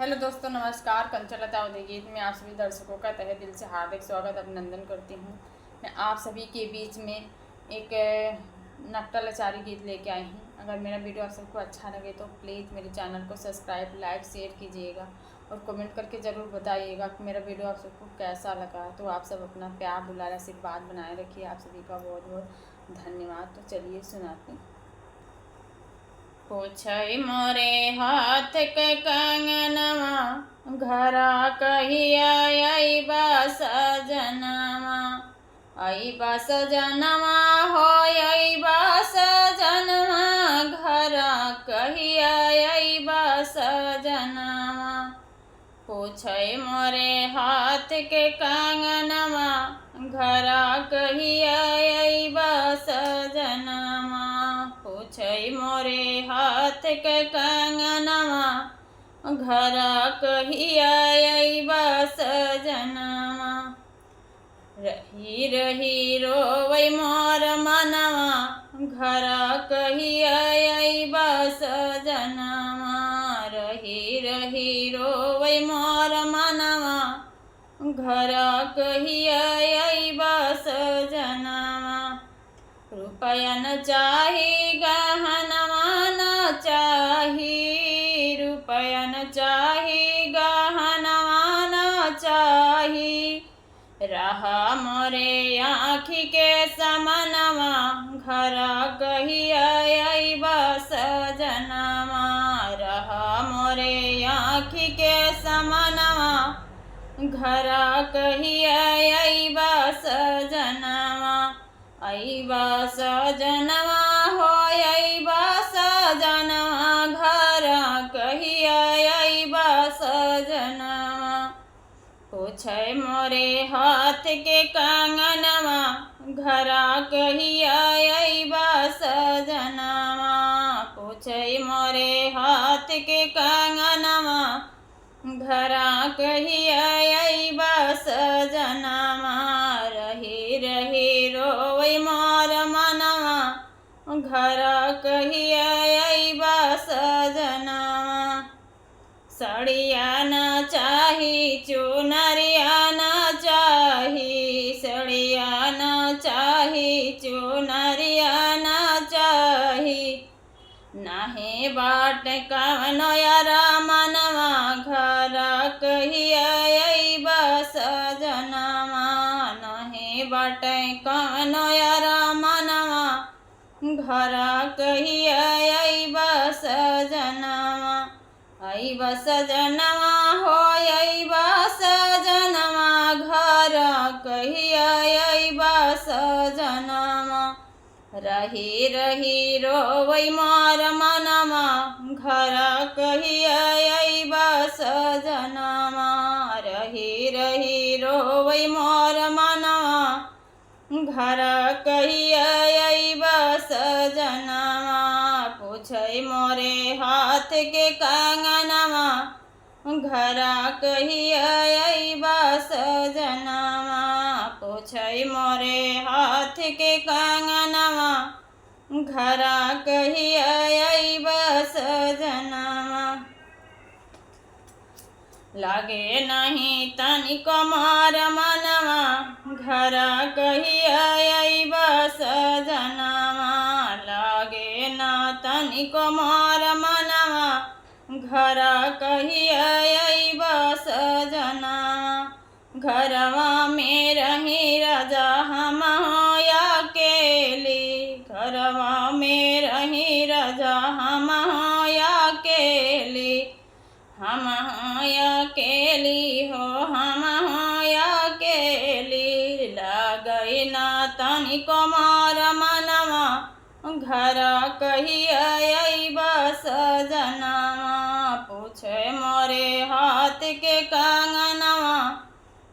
Hello दोस्तों, नमस्कार। कंचनलता उदय गीत में आप सभी दर्शकों का तहे दिल से हार्दिक स्वागत अभिनंदन करती हूँ। मैं आप सभी के बीच में एक नकटा लचारी गीत लेके आई हूँ। अगर मेरा वीडियो आप सबको अच्छा लगे तो प्लीज़ मेरे चैनल को सब्सक्राइब, लाइक, शेयर कीजिएगा और कमेंट करके ज़रूर बताइएगा कि मेरा वीडियो आप सबको कैसा लगा। तो आप सब अपना प्यार, दुलार, आशीर्वाद बनाए रखिए। आप सभी का बहुत बहुत धन्यवाद। तो चलिए सुनाती हूँ। पूछई मोरे हाथ के कंगनवा, घरा कहिया अइबा सजनवा। अइबा सजनवा हो अइबा सजनवा, घरा कहिया अइबा सजनवा। पूछई मोरे हाथ के कंगनवा, घरा कहिया अइबा सजनवा। पूछई मोरे हाथ के कंगनवा, घरा कहिया अइबा सजनवा। रही रही रोवै मोर मनवा, घरा कहिया अइबा सजनवा। रही रही रोवै मोर मनवा, घरा कहिया अइबा सजनवा। रुपया न चाही, गहनवा न चाही। रुपया न चाही, गहनवा न चाही। रहा मोरे आँखी के समनवा, घरा कहिया अइबा सजनवा। रहा मोरे आँखी के समनवा, घरा कहिया अइबा सजनवा। अइबा सजनवा हो अइबा सजनवा, घरा कहिया अइबा सजनवा। पूछै मोरे हाथ के कंगनवा, घरा कहिया अइबा सजनवा। पूछै मोरे हाथ के कंगनवा, घरा कहिया अइबा सजनवा। रही रही रोवै मोर मनवा, घरा कहिया अइबा सजनवा। सड़िया न चाही, चुनरिया न चाही। सड़िया न चाही, चुनरिया न चाही। नाहे बाट कवनो यारा मनवा, घरा कहिया अइबा सजनवा। नाहे बाट कवनो यारा मनवा, घरा कहिया अइबा सजनवा। अइबा सजनवा हो अइबा सजनवा, घरा कहिया अइबा सजनवा। रही रही रोवै मोर मनवा, घरा कहिया अइबा सजनवा। रही रही रोवै मोर मनवा, घरा कहिया अइबा सजनवा। पूछै मोरे हाथ के कंगनवा, घरा कहिया अइबा सजनवा। पूछै मोरे हाथ के कंगनवा, घरा कहिया अइबा सजनवा। लागे नहीं तनिको मोर मनवा, घरा कहिया अइबा सजनवा। लागे ना तनिको मोर मनवा, घरा कहिया अइबा सजनवा। घरवा में रही राजा हम अकेली। घरवा में रही राजा हम अकेली। हम अकेली हो हम अकेली। लागै ना तनिको मोर मनवा, घरा कहिया अइबा सजनवा। पूछै मोरे हाथ के कंगनवा,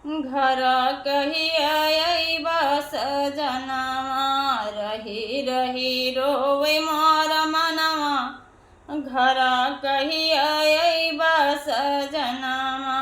घरा कहिया अइबा सजनवा। रही रही रोवै मोर मनवा, घरा कहिया अइबा सजनवा।